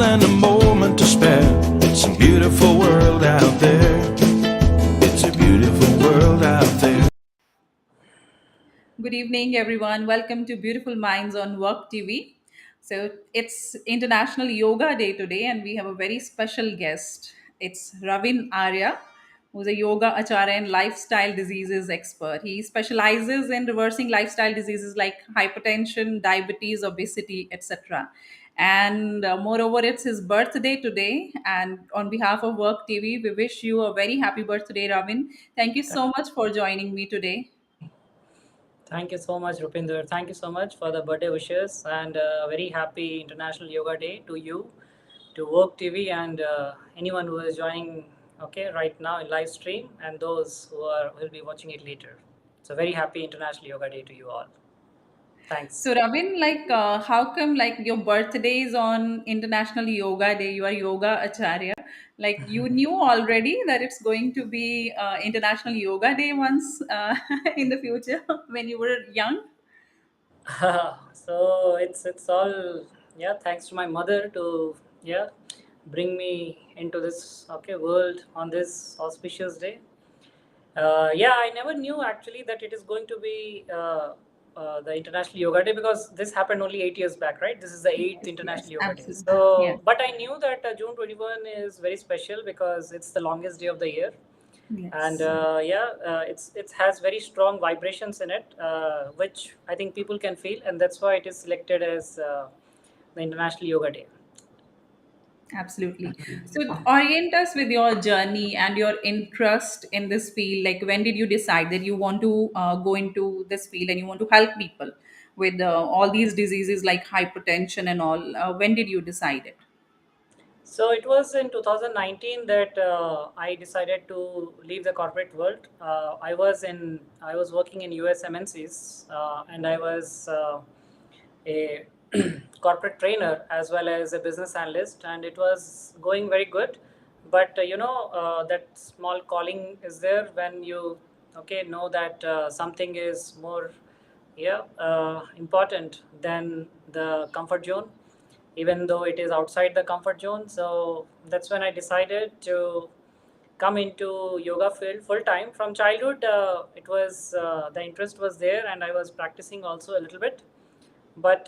find a moment to spare. It's a beautiful world out there. It's a beautiful world out there. Good evening, everyone. Welcome to Beautiful Minds on Work TV. So it's International Yoga Day today, and we have a very special guest. It's Ravin Aarya, who's a Yoga Acharya and lifestyle diseases expert. He specializes in reversing lifestyle diseases like hypertension, diabetes, obesity, etc. And moreover, it's his birthday today. And on behalf of Work TV, we wish you a very happy birthday, Ravin. Thank you so much for joining me today. Thank you so much, Rupinder. Thank you so much for the birthday wishes and very happy International Yoga Day to you, to Work TV, and anyone who is joining right now in live stream and those who will be watching it later. So very happy International Yoga Day to you all. Thanks. So, Ravin, how come your birthday is on International Yoga Day? You are Yoga Acharya. Like, you knew already that it's going to be International Yoga Day once in the future when you were young. So it's all, yeah, thanks to my mother to, yeah, bring me into this world on this auspicious day. Yeah, I never knew actually that it is going to be the International Yoga Day, because this happened only 8 years back, right? This is the eighth Yes, International yes, Yoga Day. absolutely. Yeah, So, but I knew that June 21 is very special because it's the longest day of the year, and yes. it has very strong vibrations in it, which I think people can feel, and that's why it is selected as the International Yoga Day. Absolutely. So, orient us with your journey and your interest in this field. Like, when did you decide that you want to go into this field and you want to help people with all these diseases like hypertension and all? When did you decide it? So it was in 2019 that I decided to leave the corporate world. I was working in US MNCs, and I was a corporate trainer as well as a business analyst, and it was going very good. But that small calling is there when you know that something is more important than the comfort zone, even though it is outside the comfort zone. So that's when I decided to come into yoga field full time. From childhood, it was the interest was there, and I was practicing also a little bit. But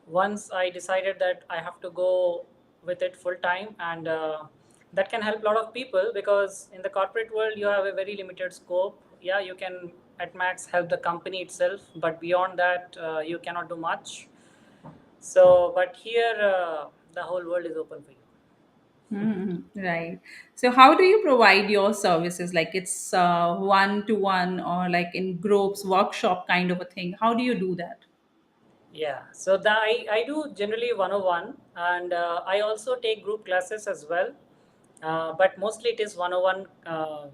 once I decided that I have to go with it full time, and that can help a lot of people, because in the corporate world you have a very limited scope. Yeah, you can at max help the company itself, but beyond that you cannot do much. So, but here the whole world is open for you. Right. So, how do you provide your services? Like, it's one to one or like in groups, workshop kind of a thing. How do you do that? Yeah, so I do generally 101, and I also take group classes as well. But mostly it is 101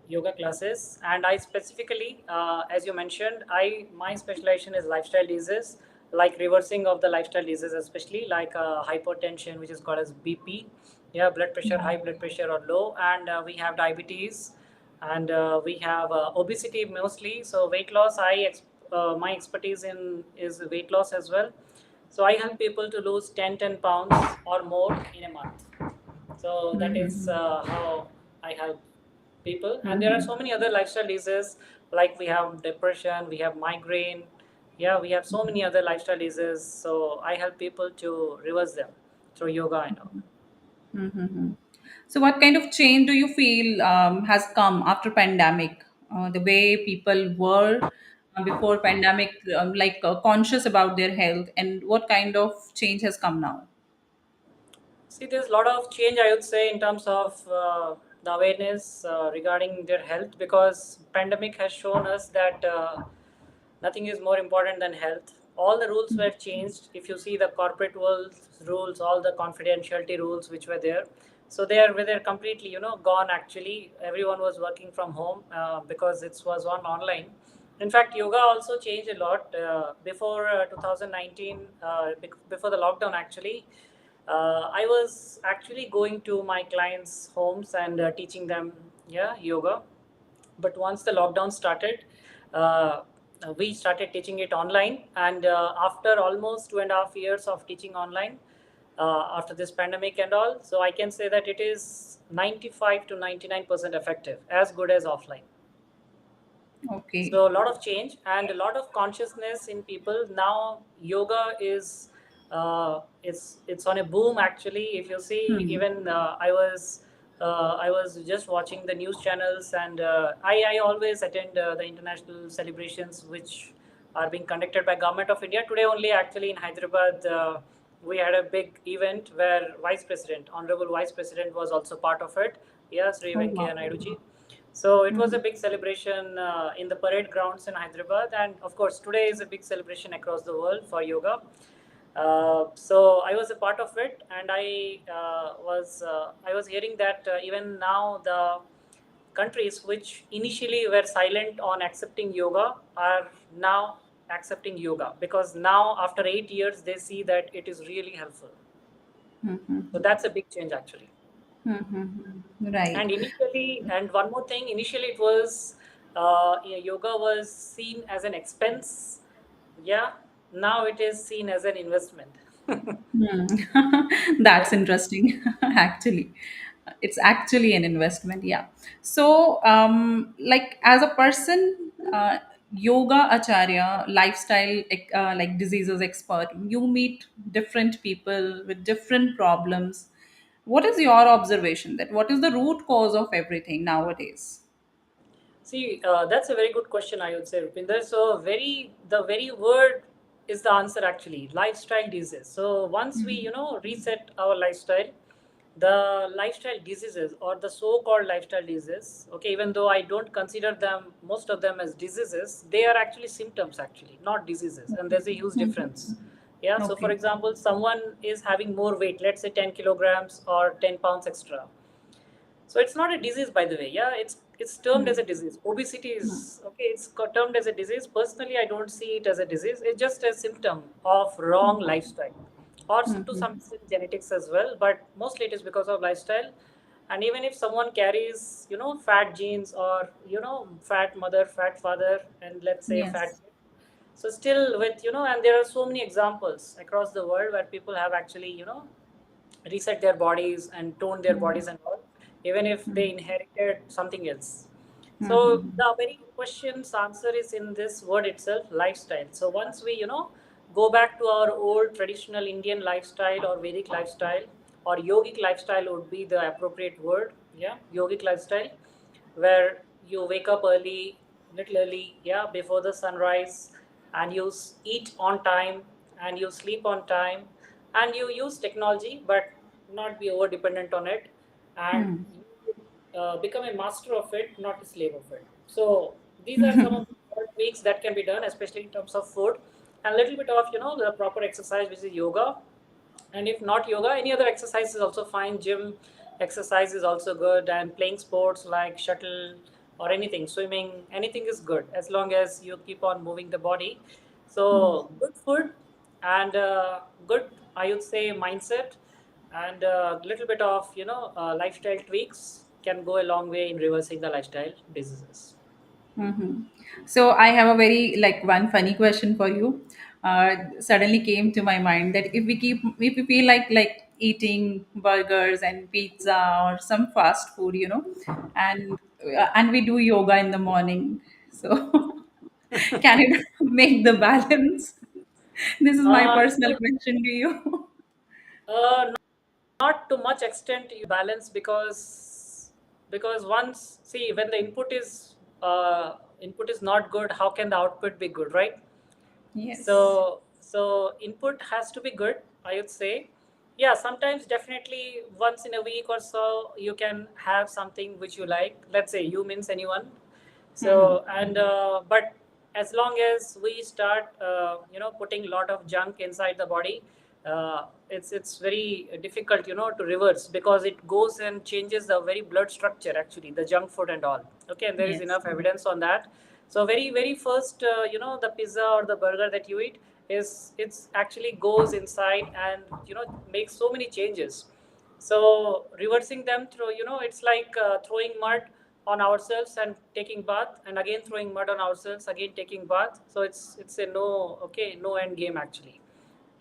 yoga classes, and I specifically, as you mentioned, I my specialization is lifestyle diseases, like reversing of the lifestyle diseases, especially like hypertension, which is called as BP, yeah, blood pressure, high blood pressure or low, and we have diabetes, and we have obesity mostly. So weight loss, my expertise in is weight loss as well. So I help people to lose 10 pounds or more in a month. So that is how I help people. And there are so many other lifestyle diseases, like we have depression, we have migraine. Yeah, we have so many other lifestyle diseases. So I help people to reverse them through yoga and all. Mm-hmm. So, what kind of change do you feel has come after pandemic? The way people were before pandemic, conscious about their health, and what kind of change has come now? See, there's a lot of change, I would say, in terms of the awareness regarding their health, because pandemic has shown us that nothing is more important than health. All the rules were changed. If you see the corporate world rules, all the confidentiality rules which were there, so they're completely gone. Actually, everyone was working from home because it was on online. In fact, yoga also changed a lot before 2019, before the lockdown. Actually, I was actually going to my clients' homes and teaching them, yeah, yoga. But once the lockdown started, uh, we started teaching it online, and after almost 2.5 years of teaching online, after this pandemic and all. So I can say that it is 95 to 99% effective, as good as offline. Okay. So a lot of change and a lot of consciousness in people now. Yoga is it's on a boom actually. If you see, Hmm. even I was just watching the news channels, and I always attend the international celebrations which are being conducted by Government of India. Today only, actually, in Hyderabad, we had a big event where Vice President, Honorable Vice President, was also part of it. Yes, Sri Oh Venkaiah wow. Naidu ji. So it was a Hmm. big celebration in the parade grounds in Hyderabad, and of course today is a big celebration across the world for yoga. So I was a part of it, and I was hearing that even now the countries which initially were silent on accepting yoga are now accepting yoga, because now after 8 years they see that it is really helpful. So Hmm. that's a big change actually. Hmm. Right. And initially, and one more thing, initially it was yeah, yoga was seen as an expense. Yeah, now it is seen as an investment. Hmm. Yeah. That's interesting, actually. It's actually an investment, yeah. So, like as a person, yoga acharya, lifestyle, like diseases expert, you meet different people with different problems. What is your observation that what is the root cause of everything nowadays? See, that's a very good question, I would say, Rupinder. So, the very word is the answer actually. Lifestyle disease. So, once we, reset our lifestyle, the lifestyle diseases or the so-called lifestyle diseases, okay, even though I don't consider them, most of them as diseases, they are actually symptoms, actually, not diseases. And there's a huge difference. Yeah. So, for Okay. example, someone is having more weight, let's say 10 kilograms or 10 pounds extra. So it's not a disease, by the way. Yeah, it's termed as a disease. Obesity is okay. It's termed as a disease. Personally, I don't see it as a disease. It's just a symptom of wrong lifestyle, or to some extent genetics as well. But mostly it is because of lifestyle. And even if someone carries, fat genes, or fat mother, fat father, and let's say fat, Yes. so still with and there are so many examples across the world where people have actually reset their bodies and tone their bodies and all, even if they inherited something else. So the very question's answer is in this word itself, lifestyle. So once we, go back to our old traditional Indian lifestyle or Vedic lifestyle, or yogic lifestyle would be the appropriate word. Yeah, yogic lifestyle, where you wake up early, little early, yeah, before the sunrise, and you eat on time, and you sleep on time, and you use technology, but not be over dependent on it, and you become a master of it, not a slave of it. So these are some of the tweaks that can be done, especially in terms of food, and a little bit of the proper exercise, which is yoga. And if not yoga, any other exercise is also fine. Gym exercise is also good, and playing sports like shuttle or anything, swimming, anything is good as long as you keep on moving the body. So good food and good, I would say, mindset, and a little bit of lifestyle tweaks can go a long way in reversing the lifestyle diseases. Mm-hmm. So I have a very like one funny question for you. Suddenly came to my mind that if we feel like eating burgers and pizza or some fast food, and we do yoga in the morning. So can it make the balance? This is my personal No, question to you. uh, not to much extent you balance, because once, see, when the input is not good, how can the output be good, right? Yes. So input has to be good, I would say. Yeah, sometimes definitely once in a week or so you can have something which you like. Let's say you means anyone. So and but as long as we start putting a lot of junk inside the body, it's very difficult to reverse, because it goes and changes the very blood structure, actually, the junk food and all. Okay, and there is Yes. enough evidence on that. So very first, the pizza or the burger that you eat is, it's actually goes inside and makes so many changes. So reversing them through, it's like throwing mud on ourselves and taking bath, and again throwing mud on ourselves, again taking bath. So it's a no, okay, no end game actually.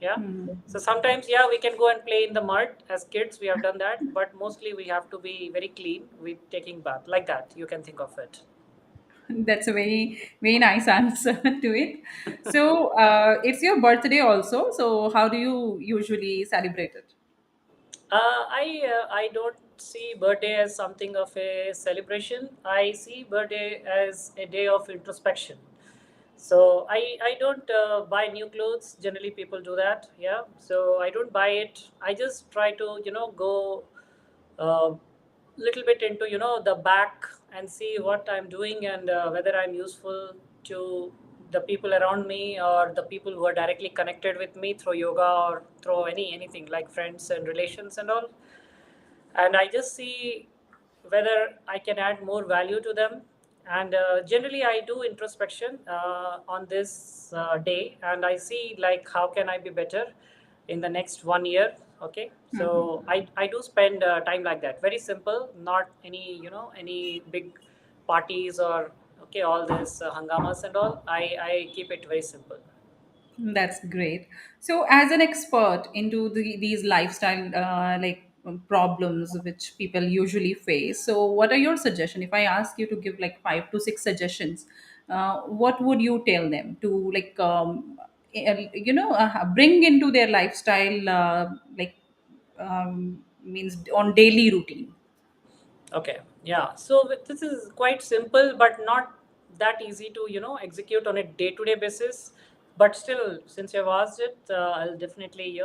Yeah. Hmm. So sometimes, yeah, we can go and play in the mud as kids. We have done that, but mostly we have to be very clean with taking bath like that. You can think of it. That's a very, very nice answer to it. So, it's your birthday also. So, how do you usually celebrate it? I don't see birthday as something of a celebration. I see birthday as a day of introspection. So I don't buy new clothes. Generally, people do that. Yeah. So I don't buy it. I just try to go uh, little bit into the back and see what I'm doing, and whether I'm useful to the people around me, or the people who are directly connected with me through yoga, or through anything like friends and relations and all. And I just see whether I can add more value to them. And generally I do introspection on this day, and I see like how can I be better in the next 1 year. Okay, so I do spend time like that, very simple, not any big parties or okay all this hangamas and all. I keep it very simple. That's great. So, as an expert into these lifestyle problems which people usually face, so what are your suggestions? If I ask you to give like 5 to 6 suggestions, what would you tell them to bring into their lifestyle, means on daily routine? Okay, yeah. So this is quite simple, but not that easy to execute on a day-to-day basis. But still, since you've asked it, I'll definitely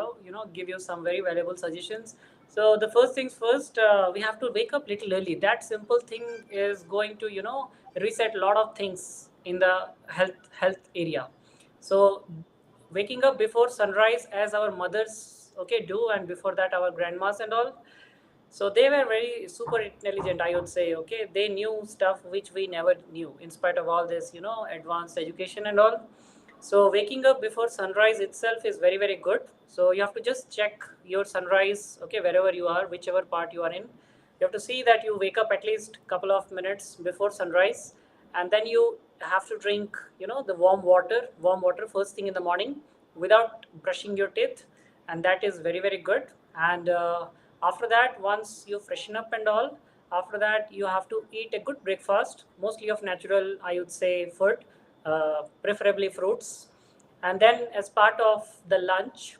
give you some very valuable suggestions. So the first things first, we have to wake up little early. That simple thing is going to reset a lot of things in the health area. So waking up before sunrise, as our mothers do, and before that our grandmas and all, so they were very super intelligent, I would say. Okay, they knew stuff which we never knew, in spite of all this, advanced education and all. So waking up before sunrise itself is very very good. So you have to just check your sunrise, okay, wherever you are, whichever part you are in. You have to see that you wake up at least couple of minutes before sunrise, and then you have to drink, the warm water first thing in the morning without brushing your teeth, and that is very very good. And after that, once you freshen up and all, after that you have to eat a good breakfast, mostly of natural, I would say, food, preferably fruits. And then as part of the lunch,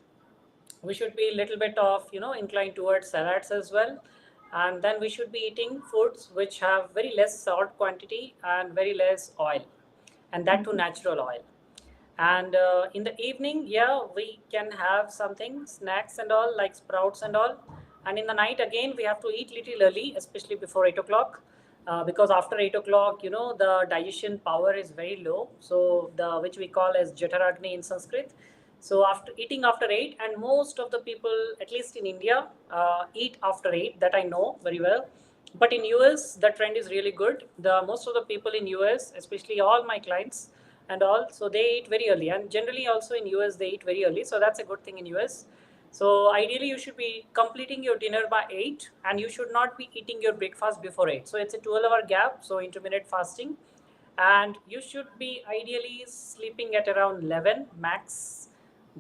we should be a little bit of inclined towards salads as well. And then we should be eating foods which have very less salt quantity and very less oil, and that too natural oil. And in the evening, yeah, we can have something, snacks and all, like sprouts and all. And in the night, again, we have to eat little early, especially before 8 o'clock, because after 8 o'clock, the digestion power is very low. So the which we call as Jataragni in Sanskrit. So after eating after 8, and most of the people, at least in India, eat after 8. That I know very well. But in US, the trend is really good. The most of the people in US, especially all my clients and all, so they eat very early. And generally also in US they eat very early. So that's a good thing in US. So ideally you should be completing your dinner by 8, and you should not be eating your breakfast before 8. So it's a 12-hour gap, so intermittent fasting. And you should be ideally sleeping at around 11 max.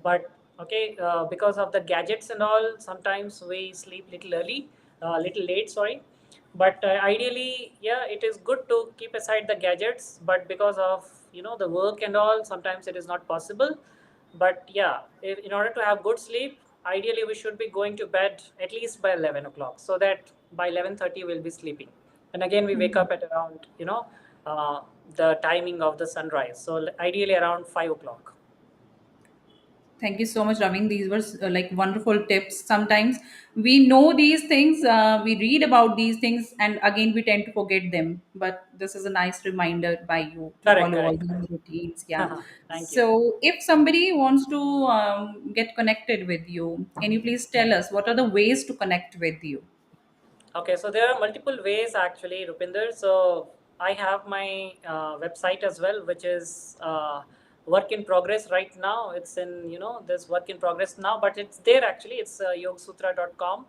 But okay, because of the gadgets and all, sometimes we sleep little early, little late, sorry. But ideally, yeah, it is good to keep aside the gadgets, but because of the work and all, sometimes it is not possible. But yeah, in order to have good sleep, ideally we should be going to bed at least by 11 o'clock, so that by 11:30 we'll be sleeping. And again we wake up at around uh, the timing of the sunrise, so ideally around 5 o'clock. Thank you so much, Ravin. These were like wonderful tips. Sometimes we know these things, we read about these things, and again we tend to forget them. But this is a nice reminder by you to Correct, follow all correct, these correct. routines. Yeah. Thank you. So, if somebody wants to get connected with you, can you please tell us what are the ways to connect with you? Okay, so there are multiple ways actually, Rupinder. So I have my website as well, which is work in progress right now. It's in, this work in progress now, but it's there actually. It's yogsutra.com,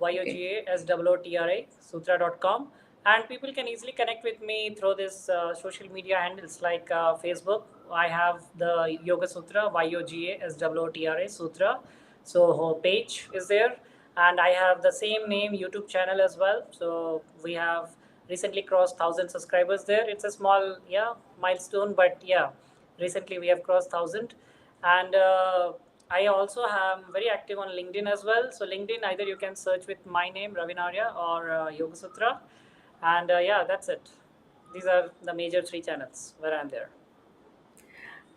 Okay. YOGASOOTRA, sutra.com. And people can easily connect with me through this social media handles like Facebook. I have the Yoga Sutra, YOGA Sutra. So her page is there, and I have the same name YouTube channel as well. So we have recently crossed 1,000 subscribers there. It's a small, yeah, milestone, but yeah, recently we have crossed 1,000. And I also am very active on LinkedIn as well. So LinkedIn, either you can search with my name Ravin Aarya or Yoga Sutra, and yeah, that's it. These are the major three channels where I'm there.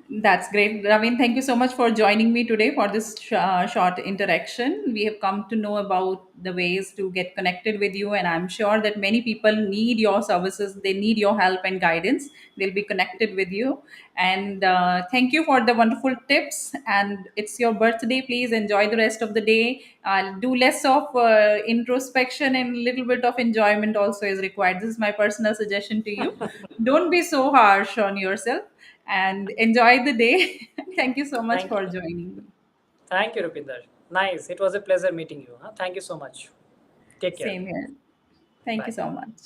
That's great. Ravin, thank you so much for joining me today for this short interaction. We have come to know about the ways to get connected with you, and I'm sure that many people need your services. They need your help and guidance. They'll be connected with you. And thank you for the wonderful tips. And it's your birthday. Please enjoy the rest of the day. Do less of introspection, and little bit of enjoyment also is required. This is my personal suggestion to you. Don't be so harsh on yourself and enjoy the day. Thank you so much Thank for you. joining me. Thank you, Rupinder. Nice. It was a pleasure meeting you. Huh? Thank you so much. Take care. Same here. Thank you Bye. so much.